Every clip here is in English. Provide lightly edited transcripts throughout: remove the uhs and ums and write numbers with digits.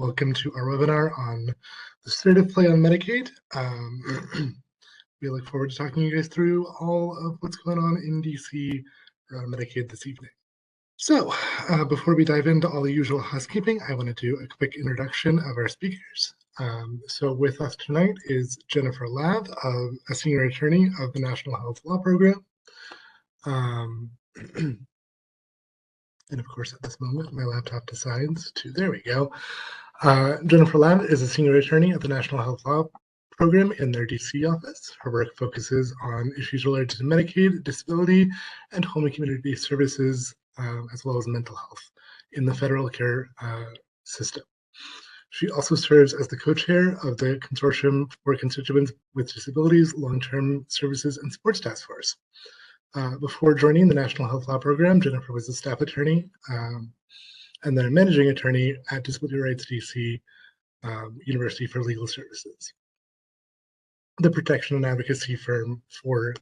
Welcome to our webinar on the state of play on Medicaid. We look forward to talking you guys through all of what's going on in DC around Medicaid this evening. So before we dive into all the usual housekeeping, I want to do a quick introduction of our speakers. So with us tonight is Jennifer Lav, a senior attorney of the National Health Law Program. And of course, at this moment, my laptop decides to, there we go. Jennifer Lav is a senior attorney at the National Health Law Program in their DC office. Her work focuses on issues related to Medicaid, disability, and home and community services, as well as mental health in the federal care system. She also serves as the co-chair of the Consortium for Constituents with Disabilities Long-Term Services and Sports Task Force. Before joining the National Health Law Program, Jennifer was a staff attorney and then a managing attorney at Disability Rights DC University for Legal Services, the protection and advocacy firm for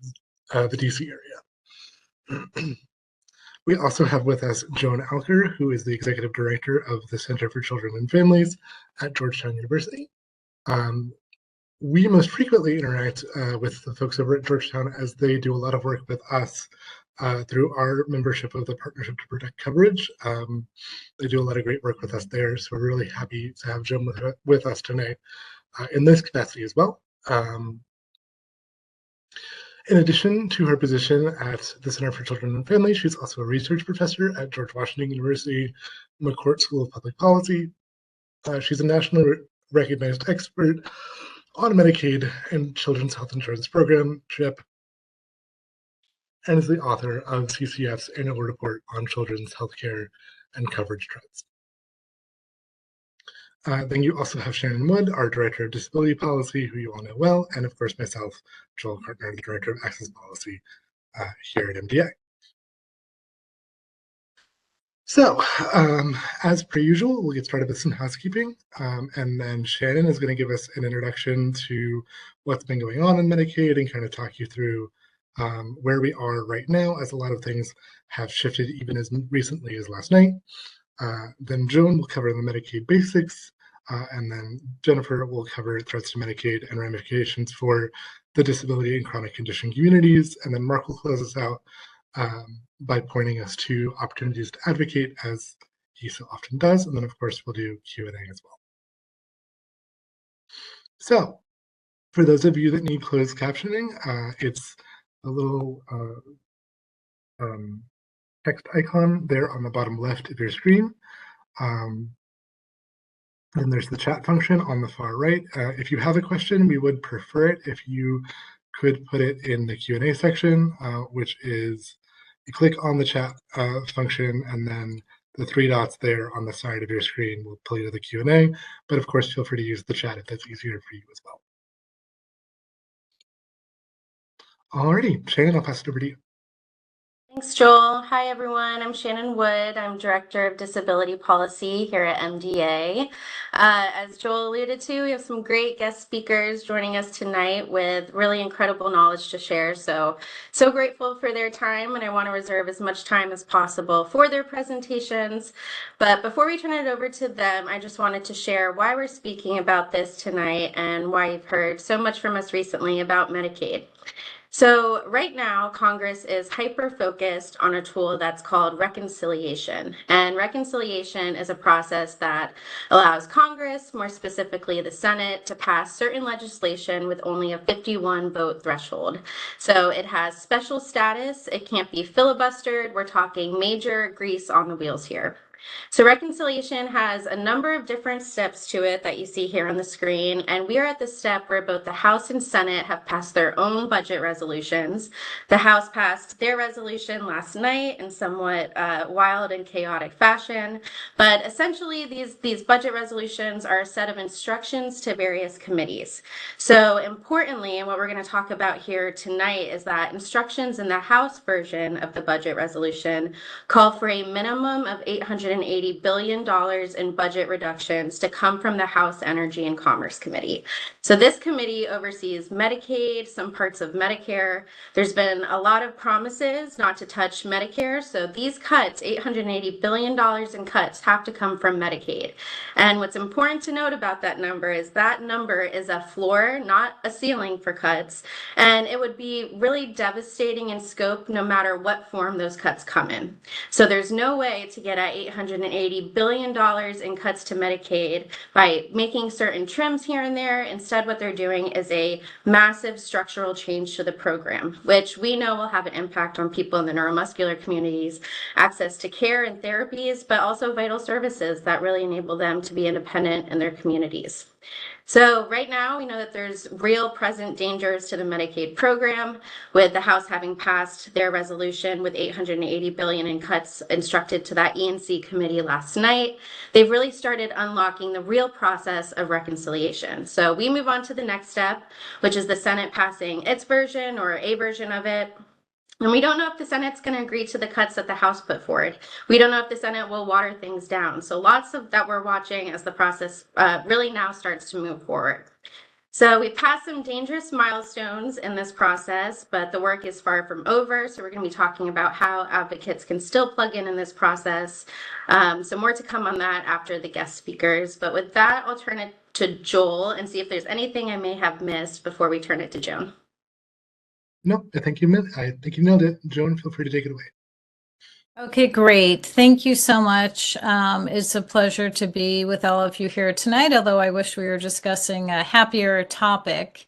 the DC area. We also have with us Joan Alker, who is the executive director of the Center for Children and Families at Georgetown University. We most frequently interact with the folks over at Georgetown as they do a lot of work with us through our membership of the Partnership to Protect Coverage. They do a lot of great work with us there, so we're really happy to have Jim with us tonight in this capacity as well. In addition to her position at the Center for Children and Families, she's also a research professor at George Washington University McCourt School of Public Policy. She's a nationally recognized expert on Medicaid and Children's Health Insurance Program, CHIP, and is the author of CCF's annual report on children's healthcare and coverage trends. Then you also have Shannon Wood, our Director of Disability Policy, who you all know well, and of course myself, Joel Kartner, the Director of Access Policy here at MDA. So, as per usual, we'll get started with some housekeeping, and then Shannon is going to give us an introduction to what's been going on in Medicaid and kind of talk you through where we are right now, as a lot of things have shifted even as recently as last night. Then Joan will cover the Medicaid basics, and then Jennifer will cover threats to Medicaid and ramifications for the disability and chronic condition communities, and then Mark will close us out by pointing us to opportunities to advocate, as he so often does, and then of course we'll do Q&A as well. So, for those of you that need closed captioning, it's a little text icon there on the bottom left of your screen. And there's the chat function on the far right. If you have a question, we would prefer it if you could put it in the Q&A section, which is you click on the chat function, and then the three dots there on the side of your screen will pull you to the Q&A. But of course, feel free to use the chat if that's easier for you as well. Alrighty, Shannon, I'll pass it over to you. Thanks, Joel. Hi, everyone. I'm Shannon Wood. I'm Director of Disability Policy here at MDA. As Joel alluded to, we have some great guest speakers joining us tonight with really incredible knowledge to share. So grateful for their time, and I want to reserve as much time as possible for their presentations. But before we turn it over to them, I just wanted to share why we're speaking about this tonight and why you've heard so much from us recently about Medicaid. So right now, Congress is hyper-focused on a tool that's called reconciliation. And reconciliation is a process that allows Congress, more specifically the Senate, to pass certain legislation with only a 51-vote threshold. So it has special status. It can't be filibustered. We're talking major grease on the wheels here. So reconciliation has a number of different steps to it that you see here on the screen, and we are at the step where both the House and Senate have passed their own budget resolutions. The House passed their resolution last night in somewhat wild and chaotic fashion, but essentially these budget resolutions are a set of instructions to various committees. So importantly, and what we're going to talk about here tonight is that instructions in the House version of the budget resolution call for a minimum of $800 $880 billion in budget reductions to come from the House Energy and Commerce Committee. So this committee oversees Medicaid, some parts of Medicare. There's been a lot of promises not to touch Medicare. So these cuts, $880 billion in cuts, have to come from Medicaid. And what's important to note about that number is a floor, not a ceiling for cuts. And it would be really devastating in scope no matter what form those cuts come in. So there's no way to get at $880 billion in cuts to Medicaid by making certain trims here and there. Instead, what they're doing is a massive structural change to the program, which we know will have an impact on people in the neuromuscular communities, access to care and therapies, but also vital services that really enable them to be independent in their communities. So right now, we know that there's real present dangers to the Medicaid program, with the House having passed their resolution with $880 billion in cuts instructed to that E&C committee last night. They've really started unlocking the real process of reconciliation. So we move on to the next step, which is the Senate passing its version or a version of it. And we don't know if the Senate's going to agree to the cuts that the House put forward. We don't know if the Senate will water things down. So lots of that we're watching as the process really now starts to move forward. So we passed some dangerous milestones in this process, but the work is far from over. So we're going to be talking about how advocates can still plug in this process. So more to come on that after the guest speakers. But with that, I'll turn it to Joel and see if there's anything I may have missed before we turn it to Joan. No, I think you nailed it. Joan, feel free to take it away. Okay, great. Thank you so much. It's a pleasure to be with all of you here tonight, although I wish we were discussing a happier topic.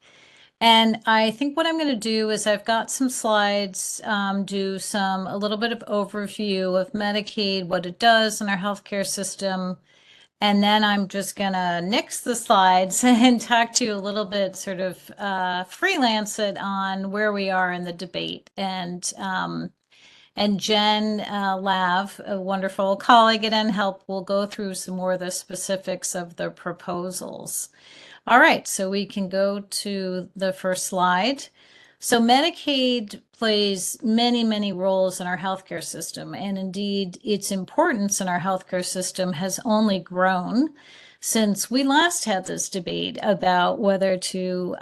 And I think what I'm going to do is I've got some slides, do a little bit of overview of Medicaid, what it does in our healthcare system. And then I'm just going to nix the slides and talk to you a little bit, sort of freelance it on where we are in the debate. And Jen Lav, a wonderful colleague at NHELP, will go through some more of the specifics of the proposals. All right, so we can go to the first slide. So Medicaid plays many, many roles in our healthcare system, and indeed its importance in our healthcare system has only grown since we last had this debate about whether to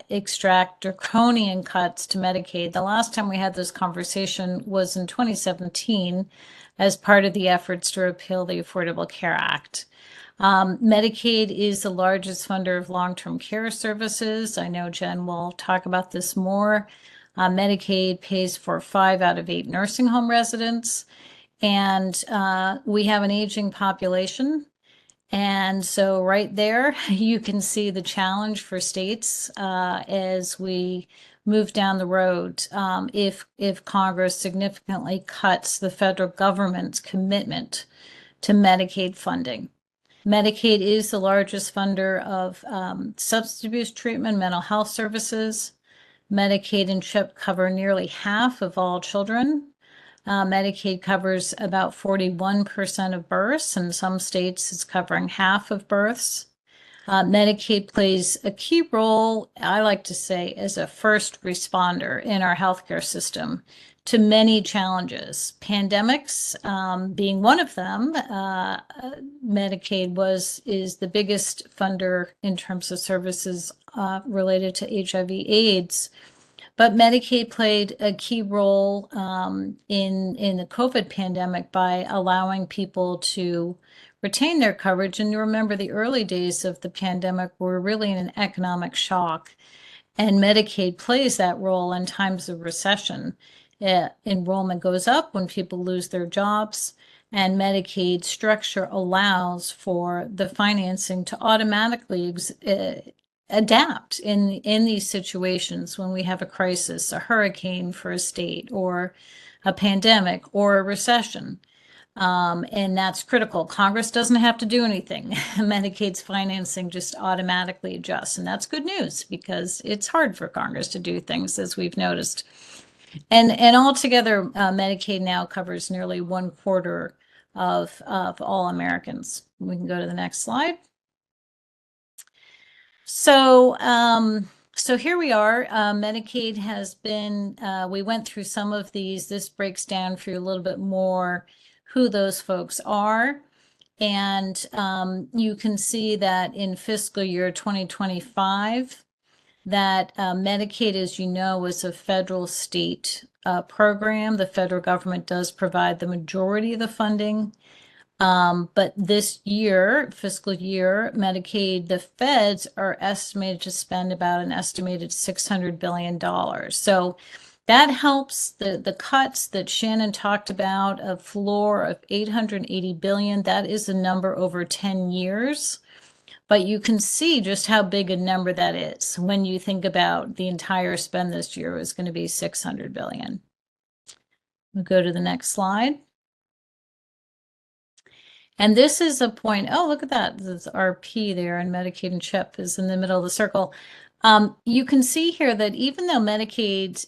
extract draconian cuts to Medicaid. The last time we had this conversation was in 2017 as part of the efforts to repeal the Affordable Care Act. Medicaid is the largest funder of long-term care services. I know Jen will talk about this more. Medicaid pays for 5 out of 8 nursing home residents, and we have an aging population. And so right there, you can see the challenge for states as we move down the road if Congress significantly cuts the federal government's commitment to Medicaid funding. Medicaid is the largest funder of substance abuse treatment, mental health services. Medicaid and CHIP cover nearly half of all children. Medicaid covers about 41% of births. In some states, it's covering half of births. Medicaid plays a key role, I like to say, as a first responder in our healthcare system to many challenges. Pandemics being one of them. Medicaid is the biggest funder in terms of services related to HIV/AIDS. But Medicaid played a key role in the COVID pandemic by allowing people to retain their coverage. And you remember the early days of the pandemic were really in an economic shock. And Medicaid plays that role in times of recession. Enrollment goes up when people lose their jobs, and Medicaid structure allows for the financing to automatically adapt in these situations when we have a crisis, a hurricane for a state, or a pandemic, or a recession. And that's critical. Congress doesn't have to do anything. Medicaid's financing just automatically adjusts. And that's good news because it's hard for Congress to do things, as we've noticed. And altogether, Medicaid now covers nearly 1/4 of all Americans. We can go to the next slide. So, so here we are. Medicaid has been, we went through some of these. This breaks down for you a little bit more who those folks are. And you can see that in fiscal year 2025, that Medicaid, as you know, is a federal state program. The federal government does provide the majority of the funding. But this year, fiscal year, Medicaid, the feds are estimated to spend about an estimated $600 billion. So that helps the cuts that Shannon talked about, a floor of $880 billion. That is a number over 10 years. But you can see just how big a number that is when you think about the entire spend this year is going to be $600 billion. We'll go to the next slide. And this is a point, oh, look at that. This RP there, and Medicaid and CHIP is in the middle of the circle. You can see here that even though Medicaid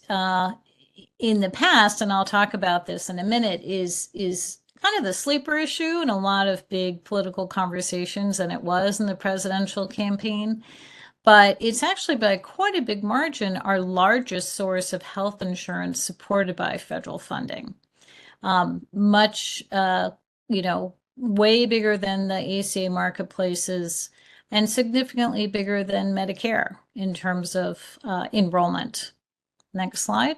in the past, and I'll talk about this in a minute, is kind of the sleeper issue in a lot of big political conversations, and it was in the presidential campaign. But it's actually by quite a big margin our largest source of health insurance supported by federal funding. Much, way bigger than the ACA marketplaces and significantly bigger than Medicare in terms of enrollment. Next slide.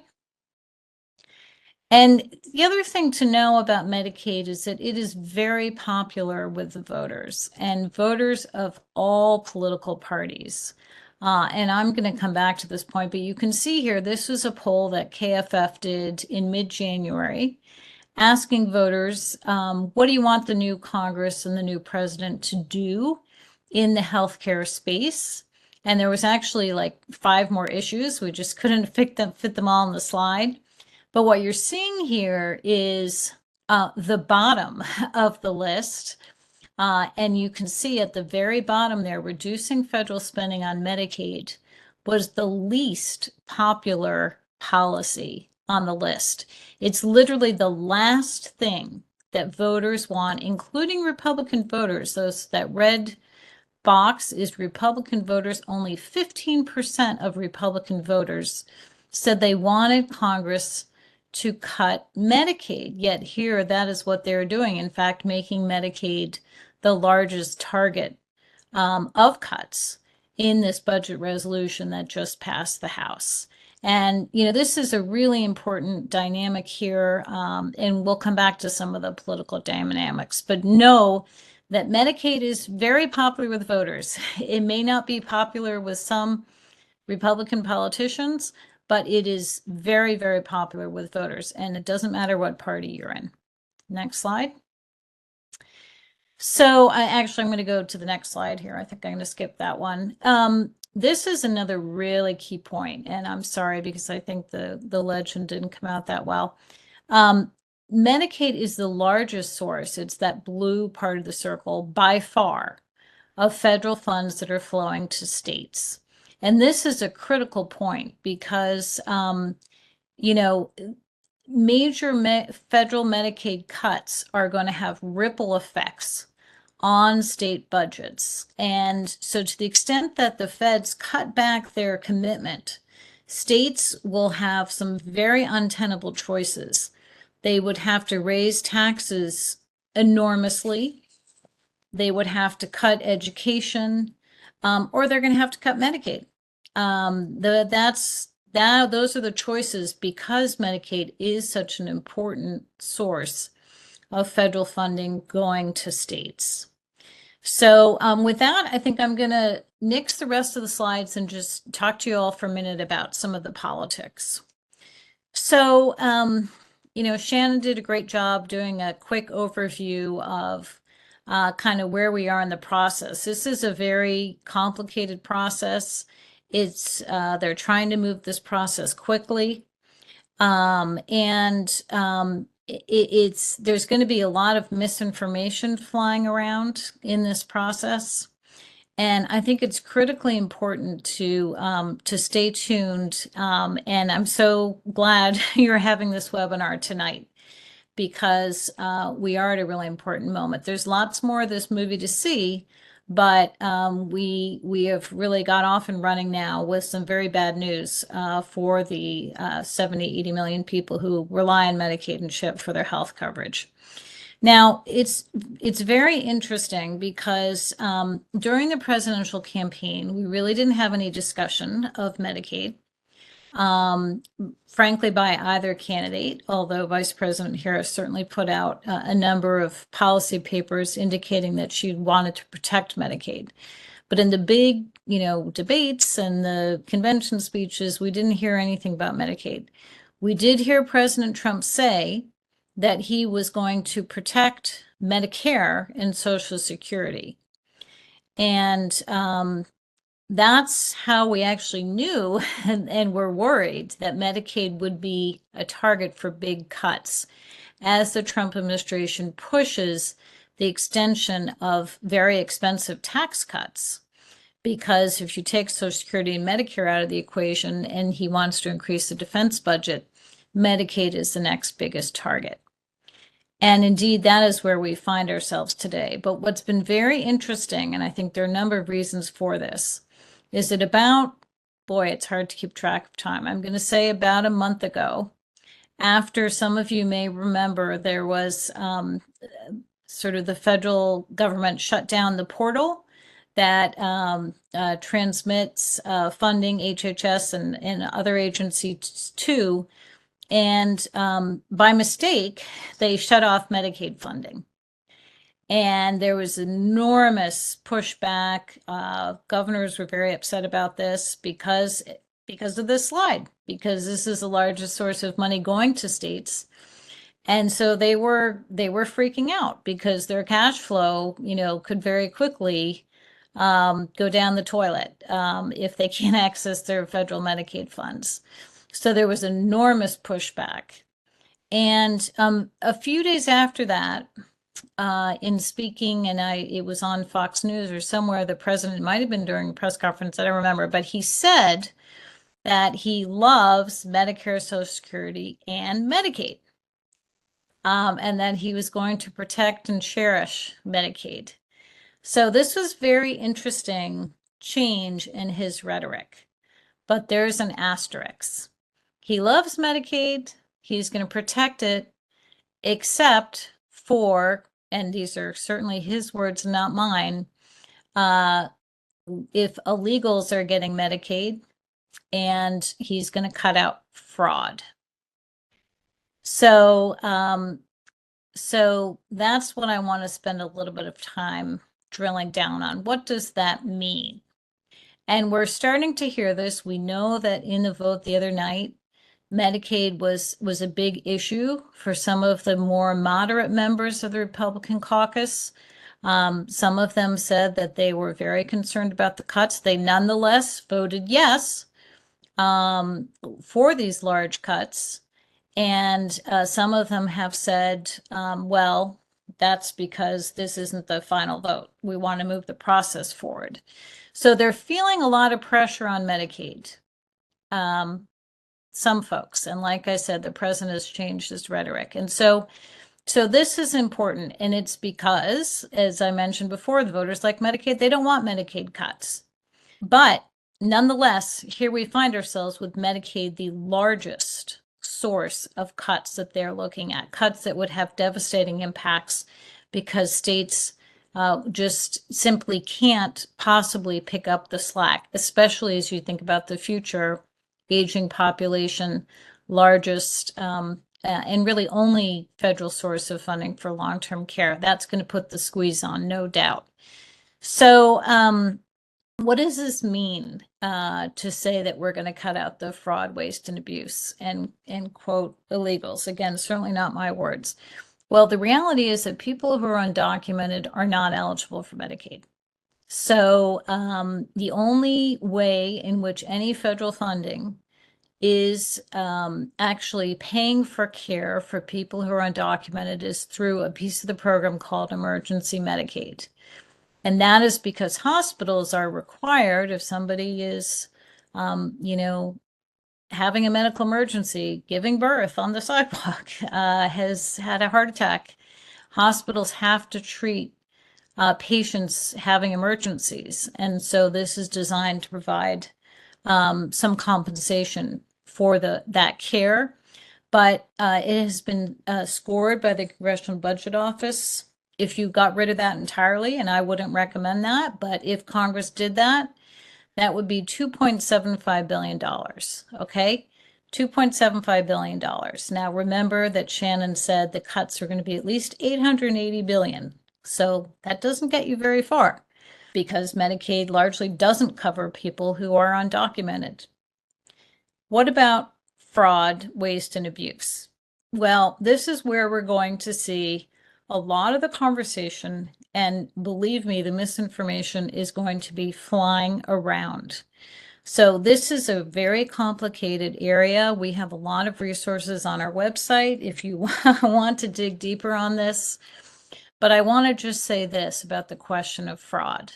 And the other thing to know about Medicaid is that it is very popular with the voters and voters of all political parties. And I'm going to come back to this point, but you can see here, this was a poll that KFF did in mid-January, asking voters, what do you want the new Congress and the new president to do in the healthcare space? And there was actually like 5 more issues. We just couldn't fit them all on the slide. But what you're seeing here is the bottom of the list. And you can see at the very bottom there, reducing federal spending on Medicaid was the least popular policy on the list. It's literally the last thing that voters want, including Republican voters. That red box is Republican voters. Only 15% of Republican voters said they wanted Congress to cut Medicaid. Yet here, that is what they're doing. In fact, making Medicaid the largest target of cuts in this budget resolution that just passed the House. And, this is a really important dynamic here, and we'll come back to some of the political dynamics. But know that Medicaid is very popular with voters. It may not be popular with some Republican politicians, but it is very, very popular with voters, and it doesn't matter what party you're in. Next slide. So I'm going to go to the next slide here. I think I'm going to skip that one. This is another really key point, and I'm sorry because I think the legend didn't come out that well. Medicaid is the largest source. It's that blue part of the circle by far of federal funds that are flowing to states. And this is a critical point because, major federal Medicaid cuts are going to have ripple effects on state budgets. And so to the extent that the feds cut back their commitment, states will have some very untenable choices. They would have to raise taxes enormously. They would have to cut education, or they're going to have to cut Medicaid. Those are the choices because Medicaid is such an important source of federal funding going to states. So with that, I think I'm going to nix the rest of the slides and just talk to you all for a minute about some of the politics. So, Shannon did a great job doing a quick overview of kind of where we are in the process. This is a very complicated process. They're trying to move this process quickly. There's going to be a lot of misinformation flying around in this process. And I think it's critically important to stay tuned. And I'm so glad you're having this webinar tonight because we are at a really important moment. There's lots more of this movie to see, but we have really got off and running now with some very bad news for the 70, 80 million people who rely on Medicaid and CHIP for their health coverage. Now, it's very interesting because during the presidential campaign, we really didn't have any discussion of Medicaid, frankly, by either candidate, although Vice President Harris certainly put out a number of policy papers indicating that she wanted to protect Medicaid. But in the big, debates and the convention speeches, we didn't hear anything about Medicaid. We did hear President Trump say that he was going to protect Medicare and Social Security. And that's how we actually knew and were worried that Medicaid would be a target for big cuts as the Trump administration pushes the extension of very expensive tax cuts. Because if you take Social Security and Medicare out of the equation and he wants to increase the defense budget, Medicaid is the next biggest target. And indeed, that is where we find ourselves today. But what's been very interesting, and I think there are a number of reasons for this, is that it's hard to keep track of time. I'm going to say about a month ago, after some of you may remember, there was sort of the federal government shut down the portal that transmits funding, HHS and other agencies to. And by mistake, they shut off Medicaid funding. And there was enormous pushback. Governors were very upset about this because of this slide, because this is the largest source of money going to states. And so they were freaking out because their cash flow, could very quickly go down the toilet if they can't access their federal Medicaid funds. So there was enormous pushback. And a few days after that, in speaking, and it was on Fox News or somewhere, the president might have been during a press conference, I don't remember, but he said that he loves Medicare, Social Security, and Medicaid, and that he was going to protect and cherish Medicaid. So this was very interesting change in his rhetoric, but there's an asterisk. He loves Medicaid. He's going to protect it, except for, and these are certainly his words, not mine, if illegals are getting Medicaid, and he's going to cut out fraud. So, so that's what I want to spend a little bit of time drilling down on. What does that mean? And we're starting to hear this. We know that in the vote the other night, Medicaid was a big issue for some of the more moderate members of the Republican caucus. Some of them said that they were very concerned about the cuts. They nonetheless voted yes for these large cuts. And some of them have said, well, that's because this isn't the final vote. We want to move the process forward. So they're feeling a lot of pressure on Medicaid. Some folks, and like I said, the president has changed his rhetoric. And so this is important, and it's because, as I mentioned before, the voters like Medicaid, they don't want Medicaid cuts. But nonetheless, here we find ourselves with Medicaid, the largest source of cuts that they're looking at, cuts that would have devastating impacts because states just simply can't possibly pick up the slack, especially as you think about the future, aging population, largest and really only federal source of funding for long-term care. That's going to put the squeeze on, no doubt. So what does this mean to say that we're going to cut out the fraud, waste, and abuse and quote illegals? Again, certainly not my words. Well, the reality is that people who are undocumented are not eligible for Medicaid. So the only way in which any federal funding is actually paying for care for people who are undocumented is through a piece of the program called Emergency Medicaid. And that is because hospitals are required, if somebody is, having a medical emergency, giving birth on the sidewalk, has had a heart attack, hospitals have to treat patients having emergencies. And so this is designed to provide some compensation for that care. but it has been scored by the Congressional Budget Office. If you got rid of that entirely, and I wouldn't recommend that, but if Congress did that, that would be $2.75 billion, okay? $2.75 billion. Now remember that Shannon said the cuts are going to be at least $880 billion. So that doesn't get you very far because Medicaid largely doesn't cover people who are undocumented. What about fraud, waste, and abuse? Well, this is where we're going to see a lot of the conversation, and believe me, the misinformation is going to be flying around. So this is a very complicated area. We have a lot of resources on our website if you want to dig deeper on this. But I want to just say this about the question of fraud.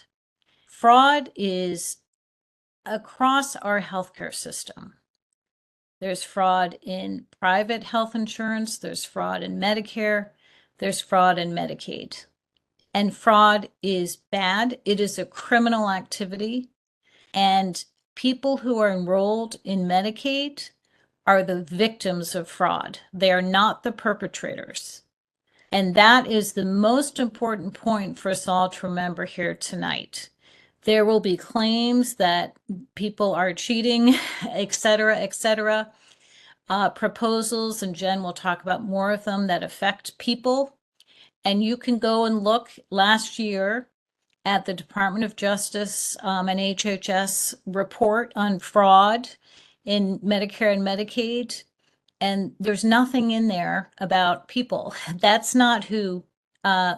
Fraud is across our healthcare system. There's fraud in private health insurance, there's fraud in Medicare, there's fraud in Medicaid. And fraud is bad. It is a criminal activity. And people who are enrolled in Medicaid are the victims of fraud. They are not the perpetrators. And that is the most important point for us all to remember here tonight. There will be claims that people are cheating, et cetera, proposals, and Jen will talk about more of them that affect people. And you can go and look last year at the Department of Justice and HHS report on fraud in Medicare and Medicaid. And there's nothing in there about people. That's not who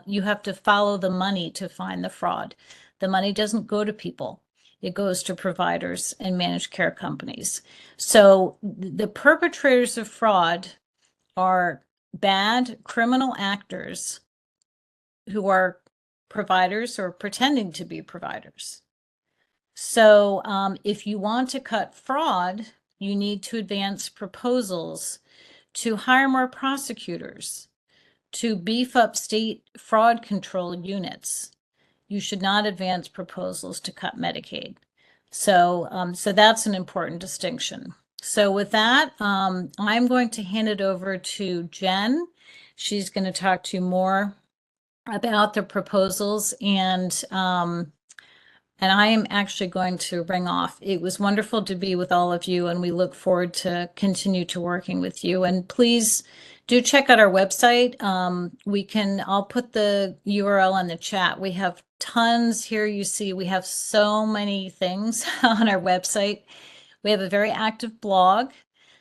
you have to follow the money to find the fraud. The money doesn't go to people. It goes to providers and managed care companies. So the perpetrators of fraud are bad criminal actors who are providers or pretending to be providers. So if you want to cut fraud, you need to advance proposals to hire more prosecutors, to beef up state fraud control units. You should not advance proposals to cut Medicaid. So that's an important distinction. So with that, I'm going to hand it over to Jen. She's going to talk to you more about the proposals, and I am actually going to ring off. It was wonderful to be with all of you, and we look forward to continue to working with you. And please do check out our website. I'll put the URL in the chat. We have tons here. You see, we have so many things on our website. We have a very active blog.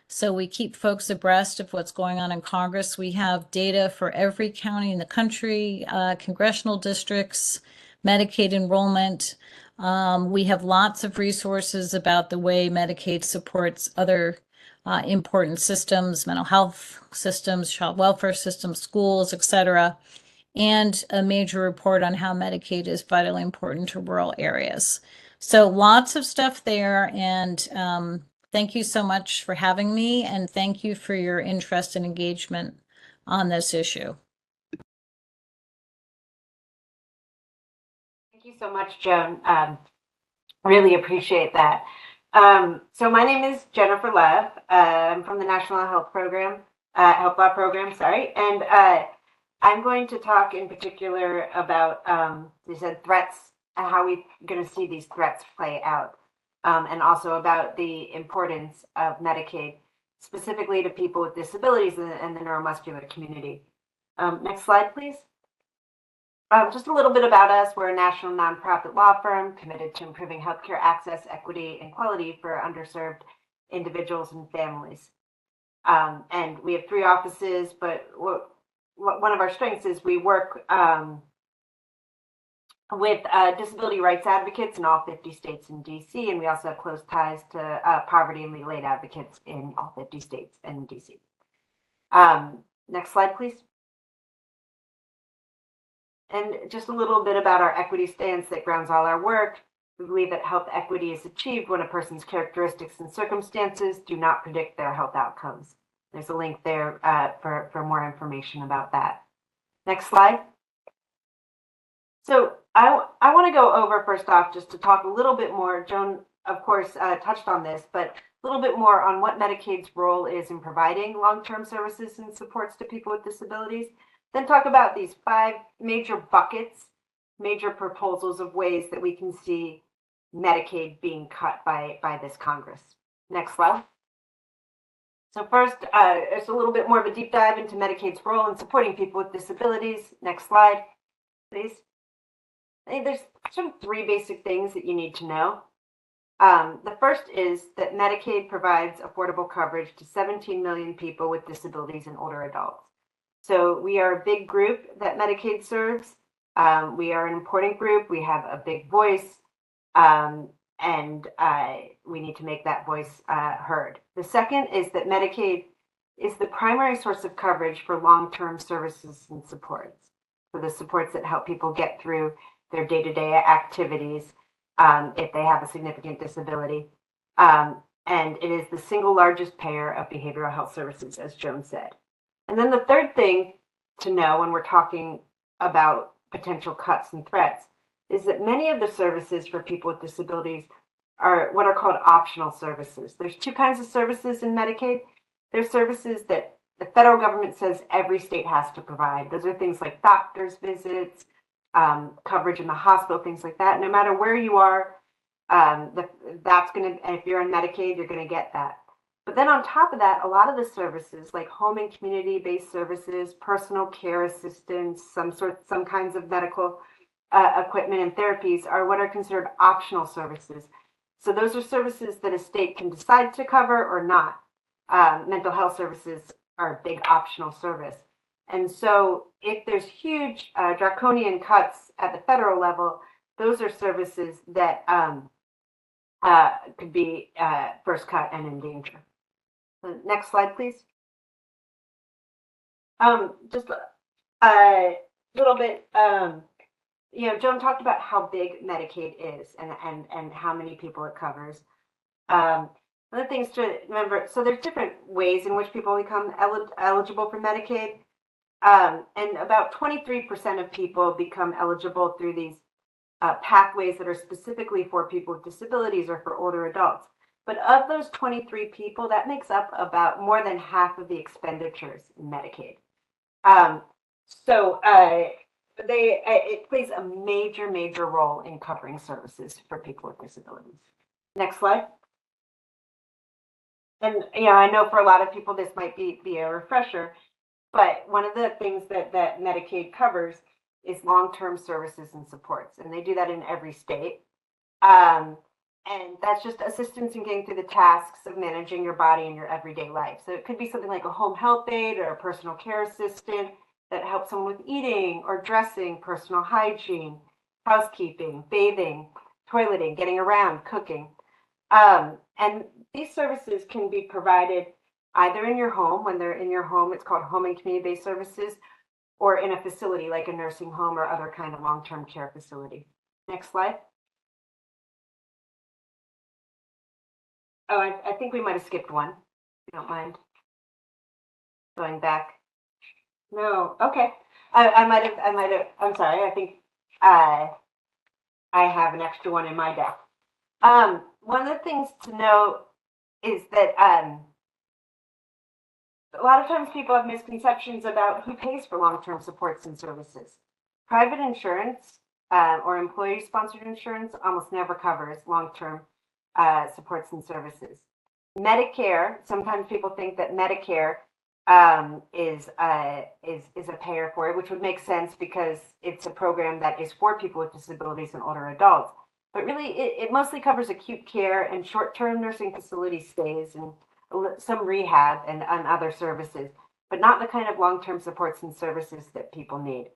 So we keep folks abreast of what's going on in Congress. We have data for every county in the country, congressional districts, Medicaid enrollment. We have lots of resources about the way Medicaid supports other important systems, mental health systems, child welfare systems, schools, et cetera, and a major report on how Medicaid is vitally important to rural areas. So lots of stuff there, and thank you so much for having me, and thank you for your interest and engagement on this issue. Thank you so much, Joan. Really appreciate that. So my name is Jennifer Lav. I'm from the National Health Law Program, sorry. And I'm going to talk in particular about, you said threats, how we're going to see these threats play out. And also about the importance of Medicaid, specifically to people with disabilities and the neuromuscular community. Next slide, please. Just a little bit about us. We're a national nonprofit law firm committed to improving healthcare access, equity, and quality for underserved individuals and families. And we have 3 offices, but one of our strengths is we work with disability rights advocates in all 50 states and DC, and we also have close ties to poverty and legal aid advocates in all 50 states and DC. Next slide, please. And just a little bit about our equity stance that grounds all our work. We believe that health equity is achieved when a person's characteristics and circumstances do not predict their health outcomes. There's a link there for more information about that. Next slide. So I want to go over, first off, just to talk a little bit more. Joan, of course, touched on this, but a little bit more on what Medicaid's role is in providing long-term services and supports to people with disabilities, then talk about these 5 major buckets, major proposals of ways that we can see Medicaid being cut by this Congress. Next slide. So first, it's a little bit more of a deep dive into Medicaid's role in supporting people with disabilities. Next slide, please. I think there's sort of 3 basic things that you need to know. The first is that Medicaid provides affordable coverage to 17 million people with disabilities and older adults. So we are a big group that Medicaid serves. We are an important group. We have a big voice, and we need to make that voice heard. The second is that Medicaid is the primary source of coverage for long-term services and supports, for the supports that help people get through their day-to-day activities if they have a significant disability. And it is the single largest payer of behavioral health services, as Joan said. And then the third thing to know when we're talking about potential cuts and threats is that many of the services for people with disabilities are what are called optional services. There's 2 kinds of services in Medicaid. There's services that the federal government says every state has to provide. Those are things like doctor's visits, coverage in the hospital, things like that. No matter where you are, that's going to, if you're on Medicaid, you're going to get that. But then on top of that, a lot of the services like home and community-based services, personal care assistance, some kinds of medical equipment and therapies are what are considered optional services. So those are services that a state can decide to cover or not. Mental health services are a big optional service. And so if there's huge draconian cuts at the federal level, those are services that could be first cut and in danger. Next slide, please. Just a little bit, Joan talked about how big Medicaid is and how many people it covers. Other things to remember, so there's different ways in which people become eligible for Medicaid. And about 23% of people become eligible through these pathways that are specifically for people with disabilities or for older adults. But of those 23 people, that makes up about more than half of the expenditures in Medicaid. It plays a major role in covering services for people with disabilities. Next slide. And I know for a lot of people this might be a refresher, but one of the things that Medicaid covers is long-term services and supports, and they do that in every state. And that's just assistance in getting through the tasks of managing your body in your everyday life. So it could be something like a home health aide or a personal care assistant that helps someone with eating or dressing, personal hygiene, housekeeping, bathing, toileting, getting around, cooking. And these services can be provided either in your home. When they're in your home, it's called home and community-based services, or in a facility like a nursing home or other kind of long-term care facility. Next slide. Oh, I think we might have skipped one, if you don't mind. Going back. No, okay. I might have, I'm sorry, I think I have an extra one in my deck. One of the things to know is that a lot of times people have misconceptions about who pays for long-term supports and services. Private insurance or employee-sponsored insurance almost never covers long-term supports and services. Medicare, sometimes people think that Medicare is a payer for it, which would make sense because it's a program that is for people with disabilities and older adults. But really, it mostly covers acute care and short-term nursing facility stays and some rehab and other services, but not the kind of long-term supports and services that people need.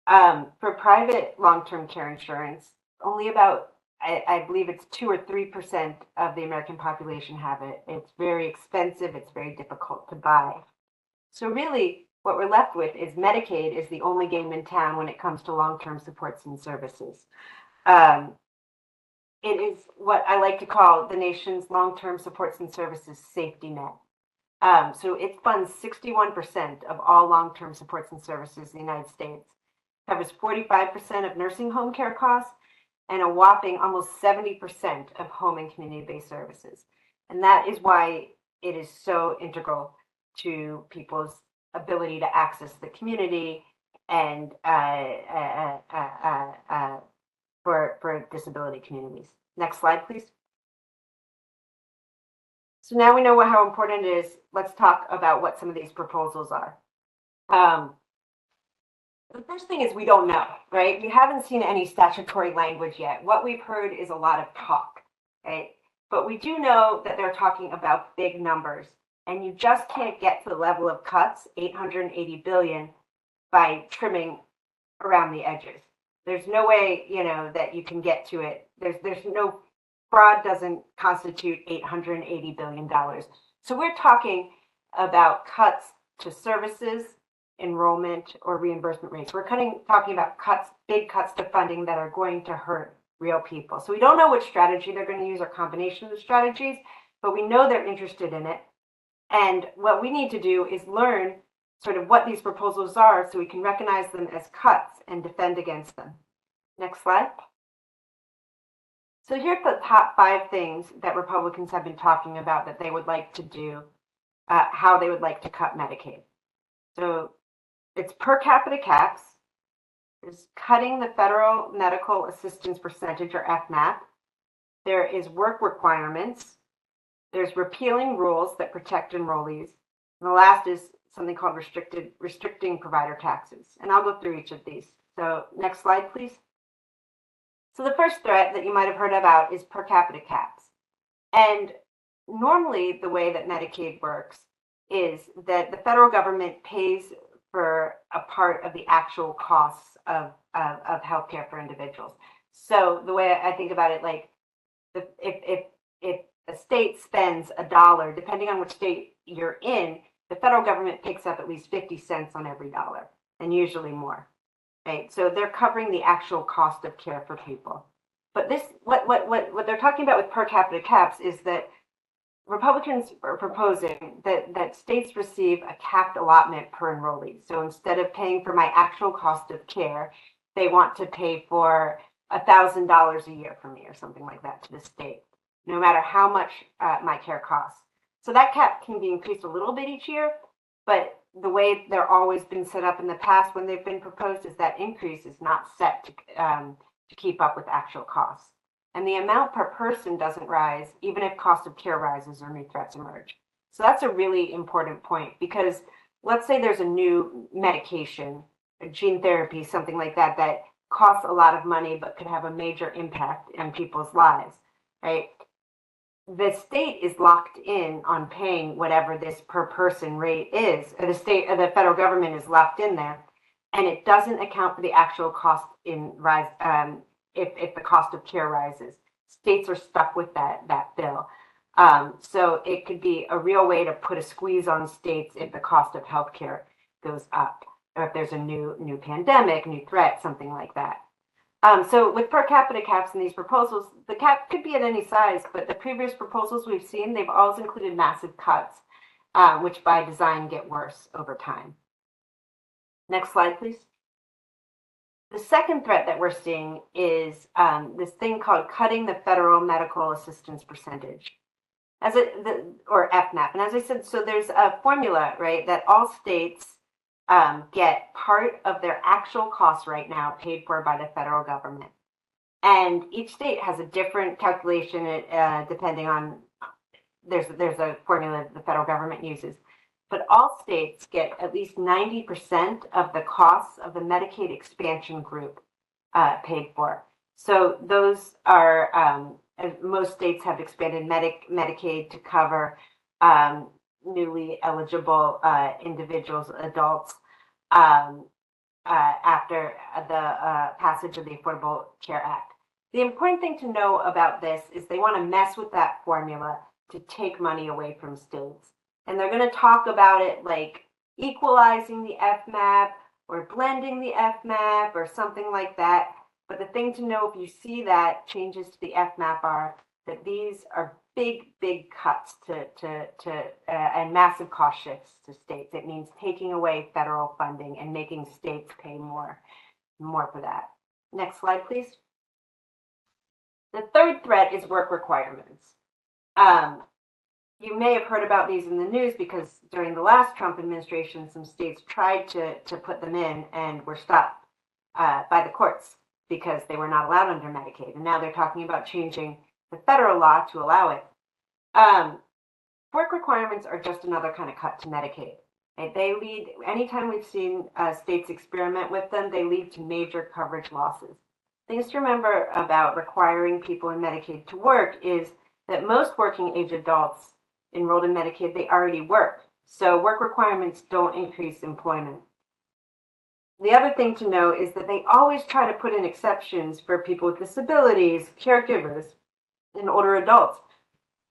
For private long-term care insurance, only about, I believe it's 2 or 3% of the American population have it. It's very expensive. It's very difficult to buy. So really, what we're left with is Medicaid is the only game in town when it comes to long-term supports and services. It is what I like to call the nation's long-term supports and services safety net. So it funds 61% of all long-term supports and services in the United States, covers 45% of nursing home care costs, and a whopping almost 70% of home and community-based services. And that is why it is so integral to people's ability to access the community and for disability communities. Next slide, please. So now we know how important it is. Let's talk about what some of these proposals are. The first thing is we don't know, right? We haven't seen any statutory language yet. What we've heard is a lot of talk, right? But we do know that they're talking about big numbers, and you just can't get to the level of cuts, 880 billion, by trimming around the edges. There's no way, you know, that you can get to it. There's no fraud doesn't constitute $880 billion. So we're talking about cuts to services, enrollment, or reimbursement rates. We're talking about cuts, big cuts to funding that are going to hurt real people. So we don't know which strategy they're going to use or combination of strategies, but we know they're interested in it. And what we need to do is learn sort of what these proposals are so we can recognize them as cuts and defend against them. Next slide. So here are the top 5 things that Republicans have been talking about that they would like to do, how they would like to cut Medicaid. So it's per capita caps, there's cutting the federal medical assistance percentage or FMAP, there is work requirements, there's repealing rules that protect enrollees, and the last is something called restricting provider taxes. And I'll go through each of these. So next slide, please. So the first threat that you might have heard about is per capita caps. And normally the way that Medicaid works is that the federal government pays for a part of the actual costs of healthcare for individuals. So the way I think about it, like if a state spends $1, depending on which state you're in, the federal government picks up at least 50 cents on every dollar, and usually more. Right, so they're covering the actual cost of care for people. But this, what they're talking about with per capita caps is that Republicans are proposing that states receive a capped allotment per enrollee. So instead of paying for my actual cost of care, they want to pay for $1,000 a year for me or something like that to the state, no matter how much my care costs. So that cap can be increased a little bit each year, but the way they're always been set up in the past when they've been proposed is that increase is not set to keep up with actual costs. And the amount per person doesn't rise, even if cost of care rises or new threats emerge. So that's a really important point, because let's say there's a new medication, a gene therapy, something like that, that costs a lot of money but could have a major impact on people's lives, right? The state is locked in on paying whatever this per person rate is, or the federal government is locked in there, and it doesn't account for the actual cost in rise. If the cost of care rises, states are stuck with that bill. So it could be a real way to put a squeeze on states if the cost of healthcare goes up, or if there's a new pandemic, new threat, something like that. So with per capita caps in these proposals, the cap could be at any size, but the previous proposals we've seen, they've always included massive cuts, which by design get worse over time. Next slide, please. The second threat that we're seeing is this thing called cutting the federal medical assistance percentage, or FMAP. And as I said, so there's a formula, right, that all states get part of their actual costs right now paid for by the federal government. And each state has a different calculation depending on, there's a formula the federal government uses. But all states get at least 90% of the costs of the Medicaid expansion group paid for. So those are, most states have expanded Medicaid to cover newly eligible individuals, adults, after the passage of the Affordable Care Act. The important thing to know about this is they want to mess with that formula to take money away from states. And they're going to talk about it like equalizing the FMAP or blending the FMAP or something like that. But the thing to know if you see that changes to the FMAP are that these are big cuts and massive cost shifts to states. It means taking away federal funding and making states pay more for that. Next slide, please. The third threat is work requirements. you may have heard about these in the news because during the last Trump administration, some states tried to put them in and were stopped by the courts because they were not allowed under Medicaid. And now they're talking about changing the federal law to allow it. Work requirements are just another kind of cut to Medicaid. They lead, anytime we've seen states experiment with them, they lead to major coverage losses. Things to remember about requiring people in Medicaid to work is that most working age adults enrolled in Medicaid, they already work. So work requirements don't increase employment. The other thing to know is that they always try to put in exceptions for people with disabilities, caregivers, and older adults.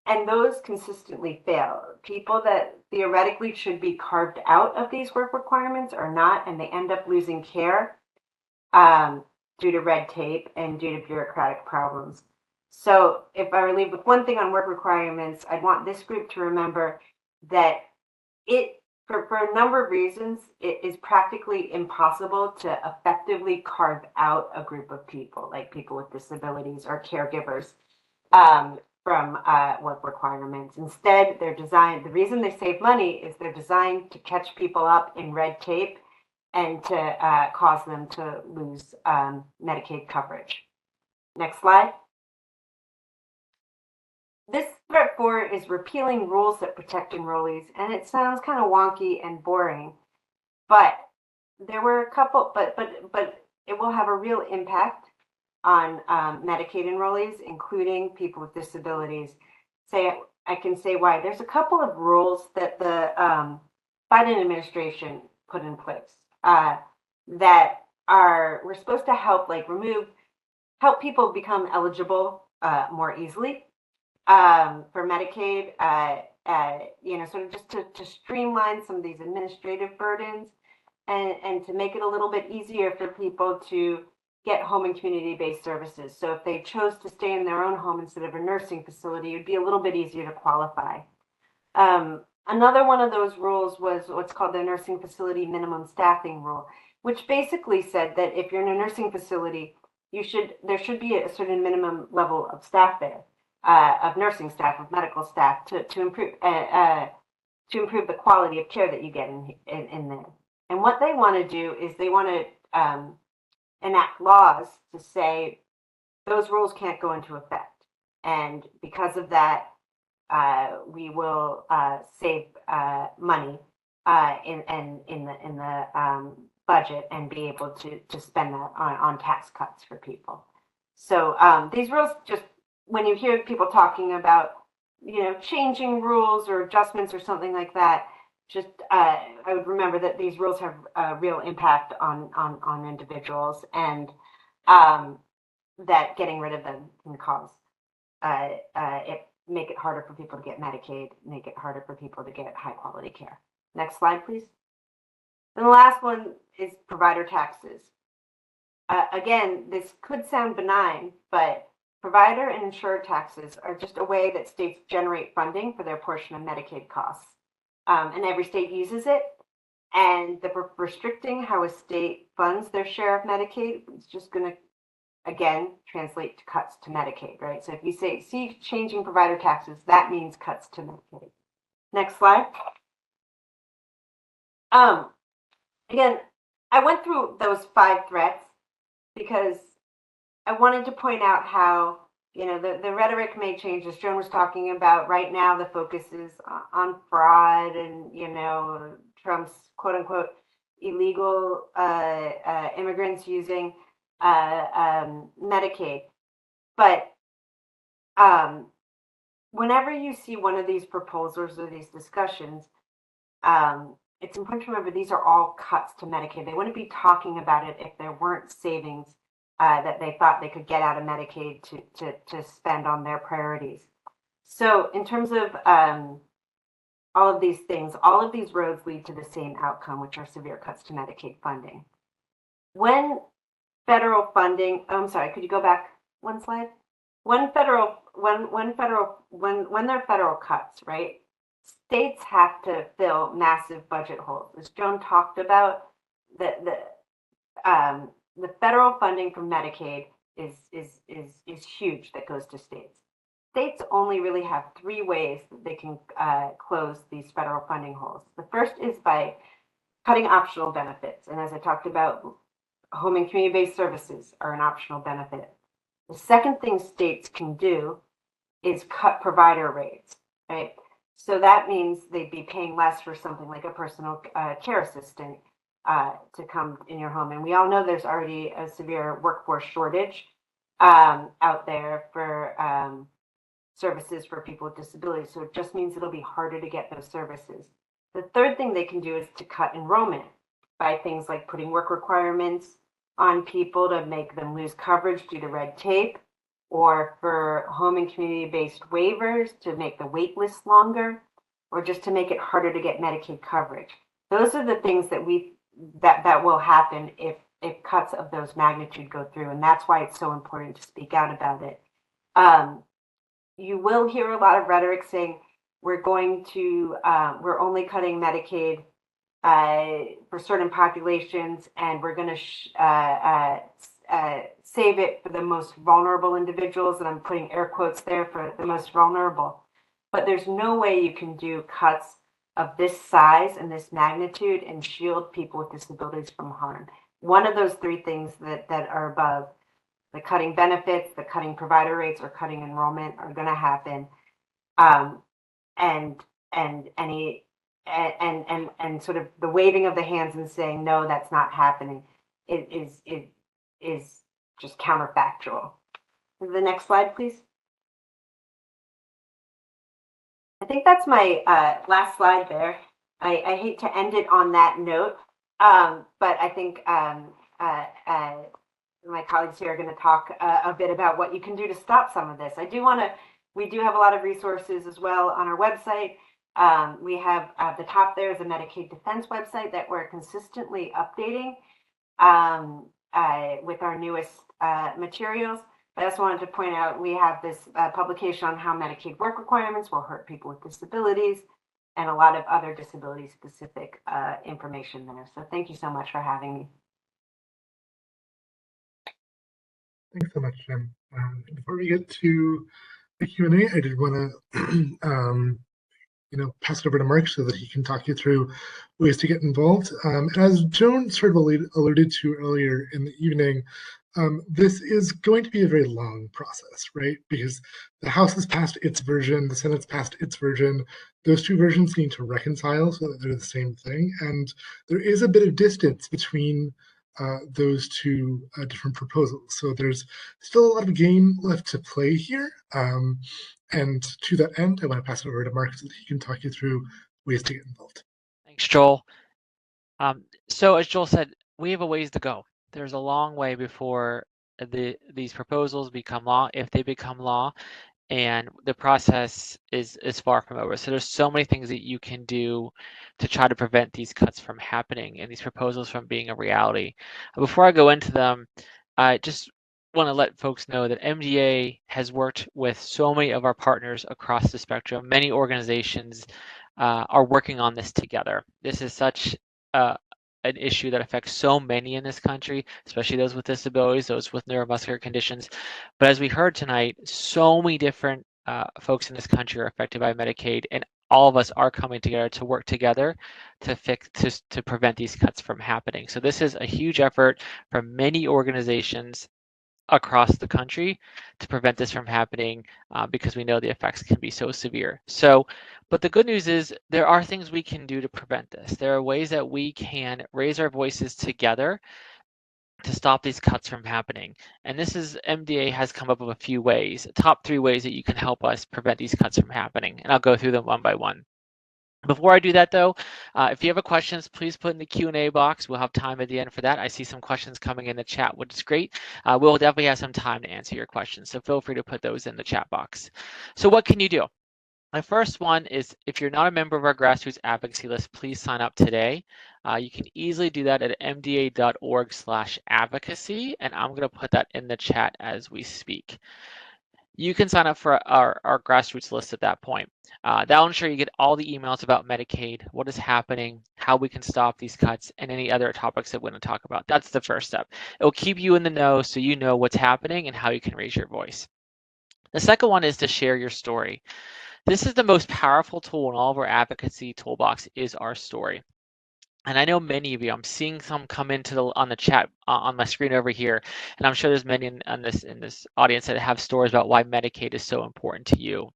And those consistently fail. People that theoretically should be carved out of these work requirements are not, and they end up losing care due to red tape and due to bureaucratic problems. So if I were to leave with one thing on work requirements, I'd want this group to remember that for a number of reasons, it is practically impossible to effectively carve out a group of people, like people with disabilities or caregivers, from work requirements. Instead, they're designed, the reason they save money is they're designed to catch people up in red tape and to cause them to lose Medicaid coverage. Next slide. This threat 4 is repealing rules that protect enrollees, and it sounds kind of wonky and boring, but there were a couple, but it will have a real impact on Medicaid enrollees, including people with disabilities. I can say why. There's a couple of rules that the Biden administration put in place that we're supposed to help, like help people become eligible more easily for Medicaid, sort of just to streamline some of these administrative burdens and to make it a little bit easier for people to get home and community-based services. So if they chose to stay in their own home instead of a nursing facility, it would be a little bit easier to qualify. Another one of those rules was what's called the nursing facility minimum staffing rule, which basically said that if you're in a nursing facility, there should be a certain minimum level of staff there, of nursing staff, of medical staff, to improve the quality of care that you get in there. And what they want to do is they want to enact laws to say those rules can't go into effect, and because of that, we will save money in the budget and be able to spend that on tax cuts for people. So these rules, just when you hear people talking about changing rules or adjustments or something like that, just I would remember that these rules have a real impact on individuals, and that getting rid of them can cause make it harder for people to get Medicaid, make it harder for people to get high quality care. Next slide, please. And the last one is provider taxes. Again, this could sound benign, but provider and insurer taxes are just a way that states generate funding for their portion of Medicaid costs. And every state uses it. And restricting how a state funds their share of Medicaid is just going to, again, translate to cuts to Medicaid, right? So if you see changing provider taxes, that means cuts to Medicaid. Next slide. Again, I went through those 5 threats because I wanted to point out how, the rhetoric may change, as Joan was talking about. Right now, the focus is on fraud and, Trump's quote unquote illegal immigrants using Medicaid. But whenever you see one of these proposals or these discussions, it's important to remember these are all cuts to Medicaid. They wouldn't be talking about it if there weren't savings that they thought they could get out of Medicaid to spend on their priorities. So in terms of all of these things, all of these roads lead to the same outcome, which are severe cuts to Medicaid funding. When federal funding, I'm sorry, could you go back one slide? When there are federal cuts, right? States have to fill massive budget holes. As Joan talked about, the federal funding from Medicaid is huge that goes to states. states only really have 3 ways that they can close these federal funding holes. The first is by cutting optional benefits. And as I talked about, home and community-based services are an optional benefit. The second thing states can do is cut provider rates, right? So that means they'd be paying less for something like a personal care assistant to come in your home. And we all know there's already a severe workforce shortage out there for services for people with disabilities. So it just means it'll be harder to get those services. The third thing they can do is to cut enrollment by things like putting work requirements on people to make them lose coverage due to red tape, or for home and community-based waivers to make the wait list longer, or just to make it harder to get Medicaid coverage. Those are the things that that will happen if cuts of those magnitude go through, and that's why it's so important to speak out about it. You will hear a lot of rhetoric saying we're only cutting Medicaid for certain populations, and we're going to save it for the most vulnerable individuals, and I'm putting air quotes there for the most vulnerable. But there's no way you can do cuts of this size and this magnitude and shield people with disabilities from harm. One of those 3 things that are above, the cutting benefits, the cutting provider rates, or cutting enrollment, are going to happen. And sort of the waving of the hands and saying no, that's not happening, it is just counterfactual. The next slide, please. I think that's my last slide there. I hate to end it on that note, but I think my colleagues here are going to talk a bit about what you can do to stop some of this. We do have a lot of resources as well on our website. We have at the top there is a Medicaid Defense website that we're consistently updating with our newest materials. But I also wanted to point out we have this publication on how Medicaid work requirements will hurt people with disabilities, and a lot of other disability-specific information there. So thank you so much for having me. Thanks so much, Jen. Before we get to the Q&A, I did want to pass it over to Mark so that he can talk you through ways to get involved. And as Joan sort of alluded to earlier in the evening, this is going to be a very long process, right? Because the House has passed its version, the Senate's passed its version. Those 2 versions need to reconcile so that they're the same thing. And there is a bit of distance between those 2 different proposals. So there's still a lot of game left to play here. And to that end, I want to pass it over to Mark so that he can talk you through ways to get involved. Thanks, Joel. So as Joel said, we have a ways to go. There's a long way before these proposals become law, if they become law, and the process is far from over. So there's so many things that you can do to try to prevent these cuts from happening and these proposals from being a reality. Before I go into them, I just want to let folks know that MDA has worked with so many of our partners across the spectrum. Many organizations are working on this together. This is such an issue that affects so many in this country, especially those with disabilities, those with neuromuscular conditions. But as we heard tonight, so many different folks in this country are affected by Medicaid, and all of us are coming together to work together to prevent these cuts from happening. So this is a huge effort from many organizations across the country to prevent this from happening because we know the effects can be so severe. But the good news is there are things we can do to prevent this. There are ways that we can raise our voices together to stop these cuts from happening. And this is, MDA has come up with a few ways, top 3 ways that you can help us prevent these cuts from happening. And I'll go through them one by one. Before I do that, though, if you have questions, please put in the Q&A box. We'll have time at the end for that. I see some questions coming in the chat, which is great. We'll definitely have some time to answer your questions, so feel free to put those in the chat box. So what can you do? My first one is, if you're not a member of our grassroots advocacy list, please sign up today. You can easily do that at mda.org/advocacy, and I'm going to put that in the chat as we speak. You can sign up for our grassroots list at that point. That'll ensure you get all the emails about Medicaid, what is happening, how we can stop these cuts, and any other topics that we're going to talk about. That's the first step. It will keep you in the know so you know what's happening and how you can raise your voice. The second one is to share your story. This is the most powerful tool in all of our advocacy toolbox is our story. And I know many of you, I'm seeing some come into on the chat on my screen over here, and I'm sure there's many in this audience that have stories about why Medicaid is so important to you.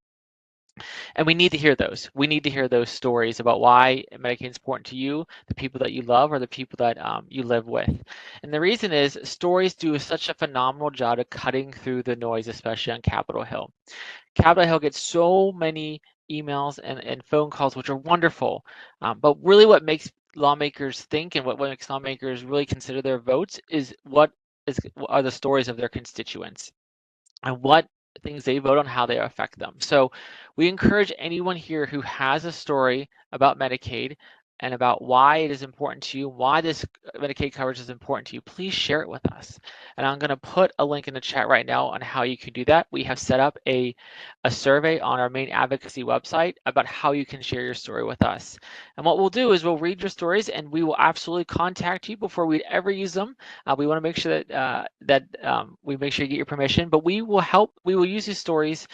And we need to hear those. We need to hear those stories about why Medicaid is important to you, the people that you love, or the people that you live with. And the reason is stories do such a phenomenal job of cutting through the noise, especially on Capitol Hill. Capitol Hill gets so many emails and phone calls, which are wonderful. But really what makes lawmakers think and what makes lawmakers really consider their votes is what are the stories of their constituents and what things they vote on, how they affect them. So we encourage anyone here who has a story about Medicaid and about why it is important to you, why this Medicaid coverage is important to you, please share it with us. And I'm going to put a link in the chat right now on how you can do that. We have set up a survey on our main advocacy website about how you can share your story with us. And what we'll do is we'll read your stories and we will absolutely contact you before we'd ever use them. We want to make sure that we make sure you get your permission, but we will use these stories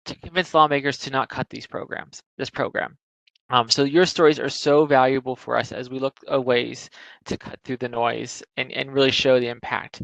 to convince lawmakers to not cut this program. So your stories are so valuable for us as we look at ways to cut through the noise and really show the impact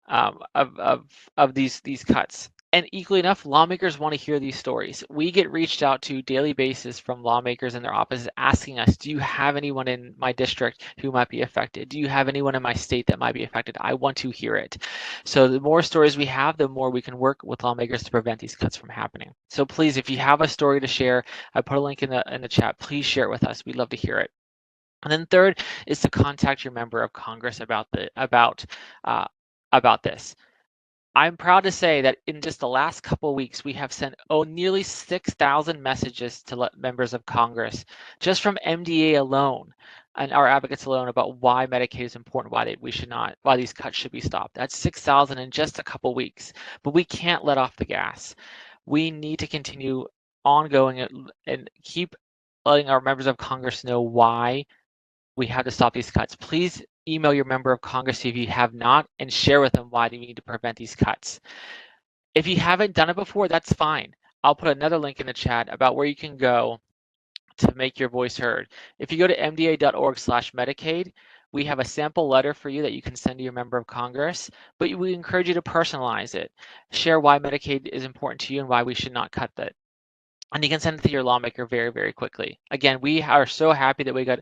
of these cuts. And equally enough, lawmakers want to hear these stories. We get reached out to daily basis from lawmakers in their offices asking us, do you have anyone in my district who might be affected? Do you have anyone in my state that might be affected? I want to hear it. So the more stories we have, the more we can work with lawmakers to prevent these cuts from happening. So please, if you have a story to share, I put a link in the chat, please share it with us. We'd love to hear it. And then third is to contact your member of Congress about this. I'm proud to say that in just the last couple of weeks, we have sent nearly 6,000 messages to members of Congress, just from MDA alone and our advocates alone about why Medicaid is important, why these cuts should be stopped. That's 6,000 in just a couple of weeks, but we can't let off the gas. We need to continue ongoing and keep letting our members of Congress know why we have to stop these cuts. Please email your member of Congress if you have not and share with them why you need to prevent these cuts. If you haven't done it before, that's fine. I'll put another link in the chat about where you can go to make your voice heard. If you go to mda.org/Medicaid, we have a sample letter for you that you can send to your member of Congress, but we encourage you to personalize it. Share why Medicaid is important to you and why we should not cut that. And you can send it to your lawmaker very, very quickly. Again, we are so happy that we got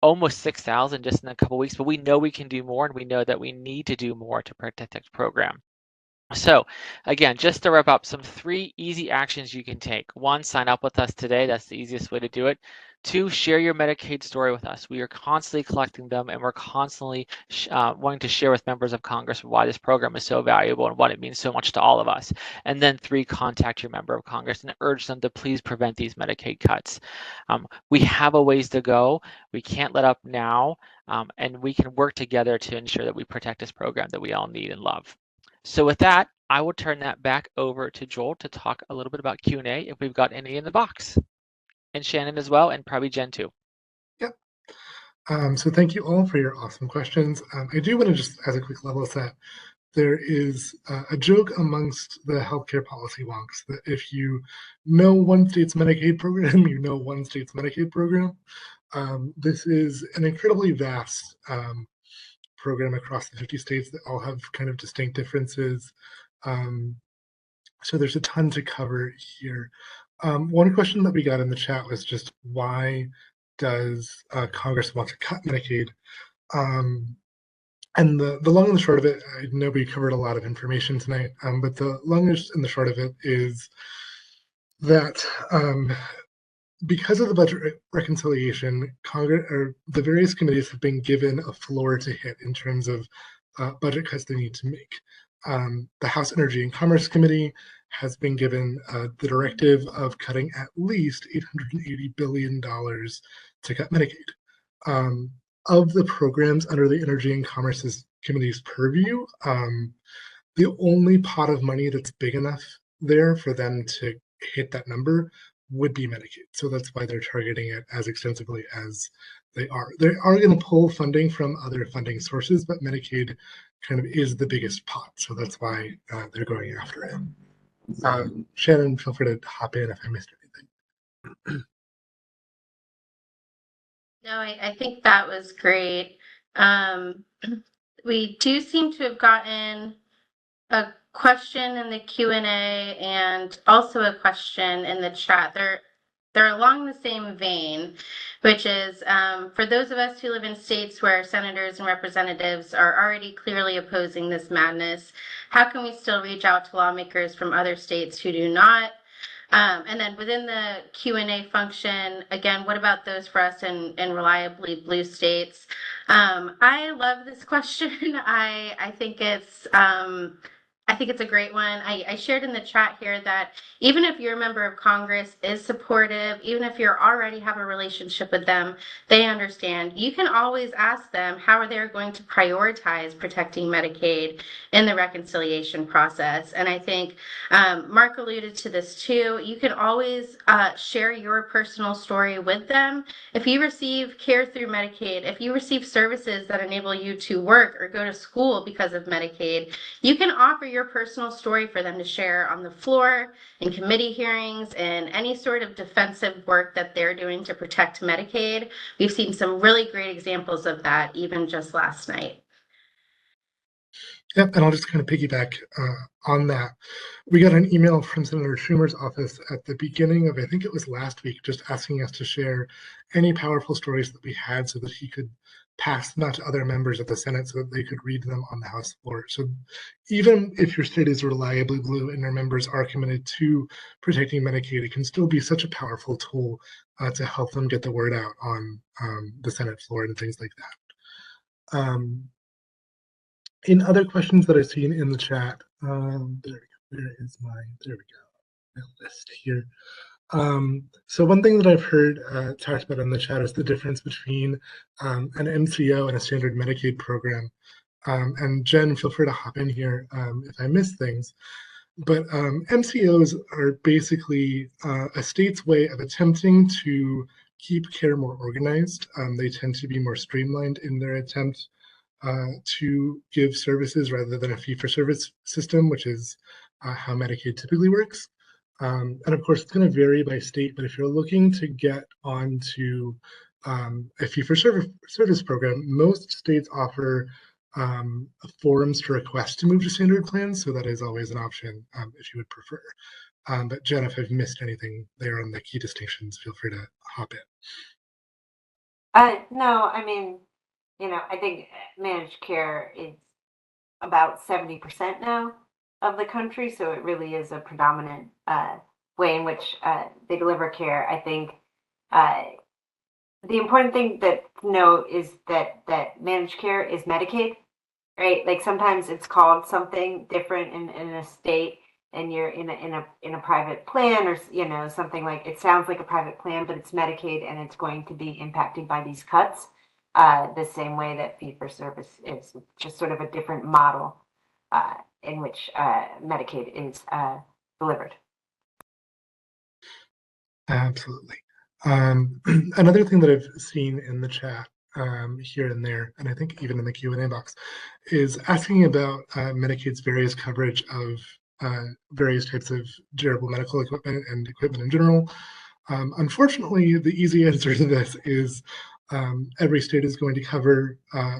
almost 6,000 just in a couple of weeks, but we know we can do more, and we know that we need to do more to protect the program. So again, just to wrap up, some 3 easy actions you can take. 1, sign up with us today. That's the easiest way to do it. 2, share your Medicaid story with us. We are constantly collecting them, and we're constantly wanting to share with members of Congress why this program is so valuable and what it means so much to all of us. And then 3, contact your member of Congress and urge them to please prevent these Medicaid cuts. We have a ways to go. We can't let up now, and we can work together to ensure that we protect this program that we all need and love. So with that, I will turn that back over to Joel to talk a little bit about Q&A if we've got any in the box. And Shannon as well, and probably Jen too. Yep. So thank you all for your awesome questions. I do want to just, as a quick level set, there is a joke amongst the healthcare policy wonks that if you know one state's Medicaid program, you know one state's Medicaid program. This is an incredibly vast program across the 50 states that all have kind of distinct differences. So there's a ton to cover here. One question that we got in the chat was just why does Congress want to cut Medicaid? And the long and the short of it, I know we covered a lot of information tonight, but the long and the short of it is that because of the budget reconciliation, Congress or the various committees have been given a floor to hit in terms of budget cuts they need to make. The House Energy and Commerce Committee has been given the directive of cutting at least $880 billion to cut Medicaid. Of the programs under the Energy and Commerce Committee's purview, the only pot of money that's big enough there for them to hit that number would be Medicaid. So that's why they're targeting it as extensively as they are. They are going to pull funding from other funding sources, but Medicaid kind of is the biggest pot. So that's why they're going after it. Shannon, feel free to hop in if I missed anything. No, I think that was great. We do seem to have gotten a question in the Q&A and also a question in the chat. They're along the same vein, which is for those of us who live in states where senators and representatives are already clearly opposing this madness, how can we still reach out to lawmakers from other states who do not? And then within the Q&A function, again, what about those for us in reliably blue states? I love this question. I think it's a great one. I shared in the chat here that even if your member of Congress is supportive, even if you already have a relationship with them, they understand. You can always ask them how are they going to prioritize protecting Medicaid in the reconciliation process. And I think Mark alluded to this too. You can always share your personal story with them. If you receive care through Medicaid, if you receive services that enable you to work or go to school because of Medicaid, you can offer your personal story for them to share on the floor, in committee hearings, and any sort of defensive work that they're doing to protect Medicaid. We've seen some really great examples of that even just last night. Yep, and I'll just kind of piggyback on that. We got an email from Senator Schumer's office at the beginning of, I think it was last week, just asking us to share any powerful stories that we had so that he could pass them out to other members of the Senate so that they could read them on the House floor. So even if your state is reliably blue and your members are committed to protecting Medicaid, it can still be such a powerful tool to help them get the word out on the Senate floor and things like that. In other questions that I've seen in the chat, there we go, my list here. So one thing that I've heard talked about in the chat is the difference between an MCO and a standard Medicaid program. And Jen, feel free to hop in here if I miss things. But MCOs are basically a state's way of attempting to keep care more organized. They tend to be more streamlined in their attempt to give services rather than a fee-for-service system, which is how Medicaid typically works. And of course, it's going to vary by state, but if you're looking to get onto a fee-for-service program, most states offer forms to request to move to standard plans, so that is always an option if you would prefer. But Jen, if I've missed anything there on the key distinctions, feel free to hop in. No, I mean, I think managed care is about 70% now of the country, so it really is a predominant way in which they deliver care. I think the important thing to note is that managed care is Medicaid, right? Like sometimes it's called something different in a state, and you're in a private plan, or something like, it sounds like a private plan, but it's Medicaid, and it's going to be impacted by these cuts. The same way that fee-for-service is just sort of a different model in which Medicaid is delivered. Absolutely. Another thing that I've seen in the chat here and there, and I think even in the Q&A box, is asking about Medicaid's various coverage of various types of durable medical equipment and equipment in general. Unfortunately, the easy answer to this is every state is going to cover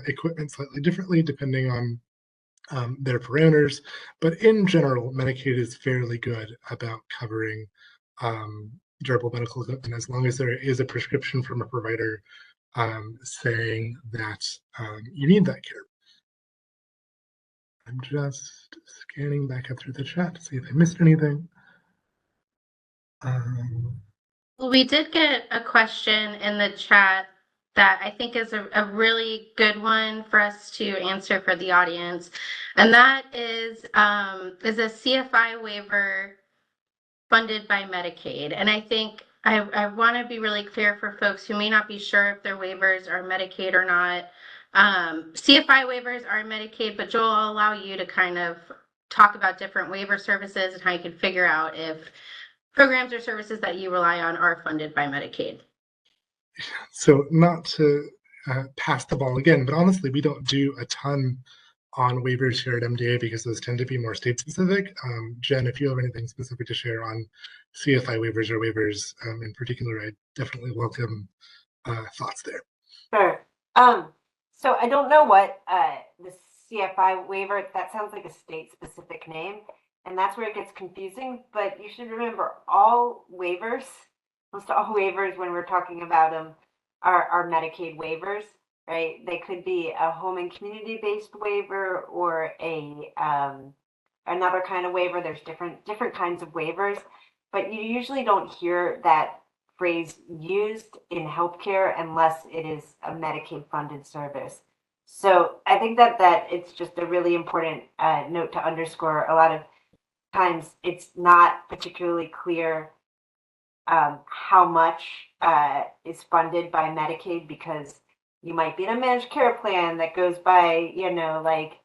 equipment slightly differently depending on their parameters, but in general, Medicaid is fairly good about covering durable medical equipment as long as there is a prescription from a provider saying that you need that care. I'm just scanning back up through the chat to see if I missed anything. Well, we did get a question in the chat that I think is a really good one for us to answer for the audience. And that is a CFI waiver funded by Medicaid? And I think I want to be really clear for folks who may not be sure if their waivers are Medicaid or not. CFI waivers are Medicaid, but Joel, I'll allow you to kind of talk about different waiver services and how you can figure out if programs or services that you rely on are funded by Medicaid. So not to pass the ball again, but honestly, we don't do a ton on waivers here at MDA because those tend to be more state specific. Jen, if you have anything specific to share on CFI waivers or waivers in particular, I definitely welcome thoughts there. Sure. So I don't know what the CFI waiver, that sounds like a state specific name, and that's where it gets confusing. But you should remember all waivers, most all waivers when we're talking about them are Medicaid waivers, right? They could be a home and community based waiver or a another kind of waiver. There's different kinds of waivers, but you usually don't hear that phrase used in healthcare unless it is a Medicaid funded service. So I think that it's just a really important note to underscore. A lot of times it's not particularly clear how much is funded by Medicaid, because you might be in a managed care plan that goes by, like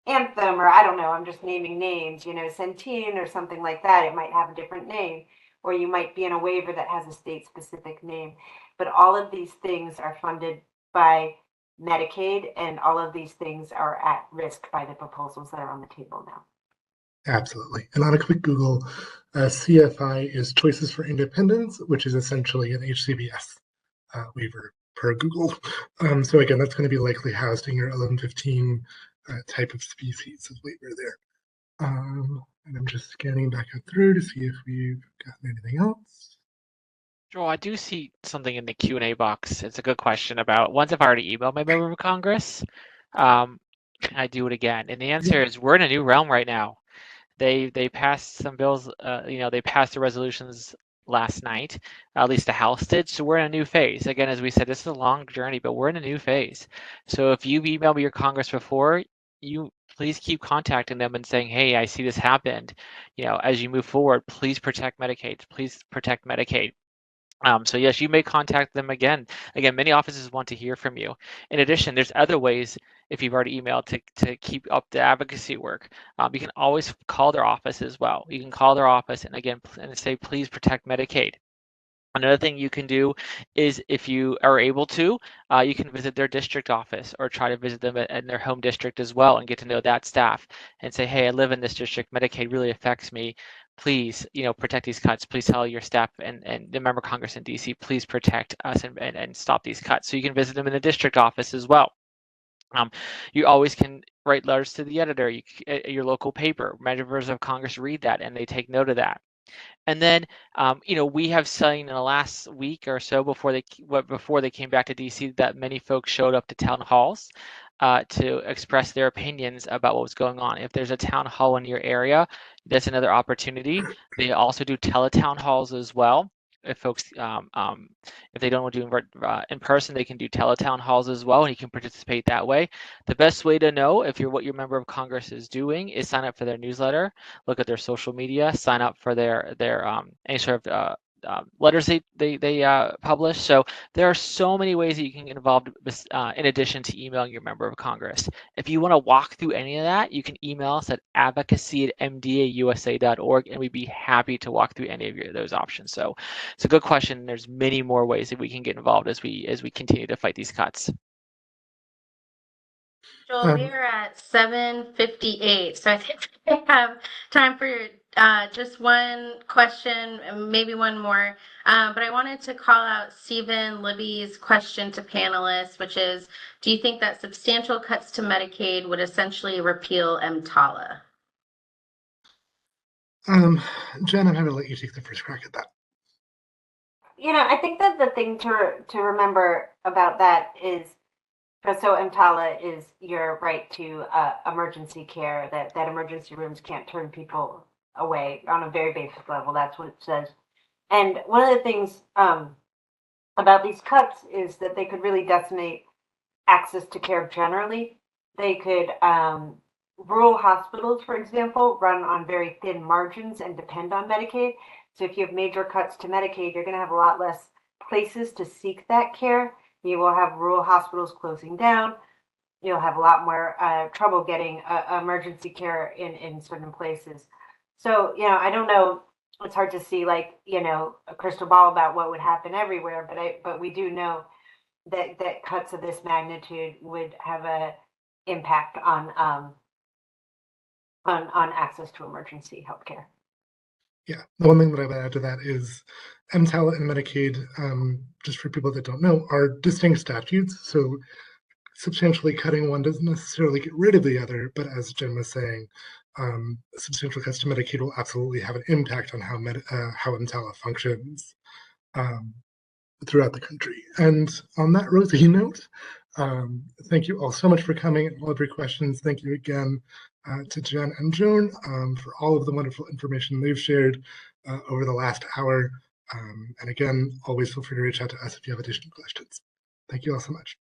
Anthem, or I don't know, I'm just naming names, Centene or something like that. It might have a different name, or you might be in a waiver that has a state specific name. But all of these things are funded by Medicaid, and all of these things are at risk by the proposals that are on the table now. Absolutely. And on a quick Google, CFI is Choices for Independence, which is essentially an HCBS waiver per Google. So again, that's going to be likely housed in your 1115 type of species of waiver there. And I'm just scanning back up through to see if we've gotten anything else. Joel, I do see something in the Q&A box. It's a good question about, once I've already emailed my member of Congress, can I do it again? And the answer is we're in a new realm right now. They passed some bills, they passed the resolutions last night, at least the House did. So we're in a new phase. Again, as we said, this is a long journey, but we're in a new phase. So if you've emailed me your Congress before, you please keep contacting them and saying, hey, I see this happened. As you move forward, please protect Medicaid. Please protect Medicaid. So yes, you may contact them again. Again, many offices want to hear from you. In addition, there's other ways, if you've already emailed, to keep up the advocacy work. You can always call their office as well. You can call their office and again, and say, please protect Medicaid. Another thing you can do is, if you are able to, you can visit their district office or try to visit them in their home district as well and get to know that staff and say, hey, I live in this district. Medicaid really affects me. Please, protect these cuts. Please tell your staff and the member of Congress in DC, please protect us and stop these cuts. So you can visit them in the district office as well. You always can write letters to the editor, your local paper. Members of Congress read that and they take note of that. And then, we have seen in the last week or so before they came back to DC that many folks showed up to town halls to express their opinions about what was going on. If there's a town hall in your area, that's another opportunity. They also do teletown halls as well. If folks, if they don't want to do in person, they can do teletown halls as well, and you can participate that way. The best way to know what your member of Congress is doing is sign up for their newsletter, look at their social media, sign up for their any sort of letters they publish. So there are so many ways that you can get involved in addition to emailing your member of Congress. If you want to walk through any of that, you can email us at advocacy@mdausa.org, and we'd be happy to walk through any of those options. So it's a good question. There's many more ways that we can get involved as we continue to fight these cuts. Joel, we are at 7:58, so I think we have time for just one question, maybe one more. But I wanted to call out Stephen Libby's question to panelists, which is, do you think that substantial cuts to Medicaid would essentially repeal EMTALA? Jen, I'm going to let you take the first crack at that. I think that the thing to remember about that is, so EMTALA is your right to emergency care, that emergency rooms can't turn people away on a very basic level. That's what it says. And one of the things about these cuts is that they could really decimate access to care generally. They could, rural hospitals, for example, run on very thin margins and depend on Medicaid. So if you have major cuts to Medicaid, you're going to have a lot less places to seek that care. You will have rural hospitals closing down. You'll have a lot more trouble getting emergency care in certain places. So, I don't know. It's hard to see, a crystal ball about what would happen everywhere. But we do know that cuts of this magnitude would have a impact on access to emergency healthcare. Yeah, the one thing that I would add to that is MTEL and Medicaid, just for people that don't know, are distinct statutes. So substantially cutting one doesn't necessarily get rid of the other, but as Jen was saying, substantial cuts to Medicaid will absolutely have an impact on how MTEL functions throughout the country. And on that rosy note, thank you all so much for coming and all of your questions. Thank you again to Jen and Joan for all of the wonderful information they've shared over the last hour. And again, always feel free to reach out to us if you have additional questions. Thank you all so much.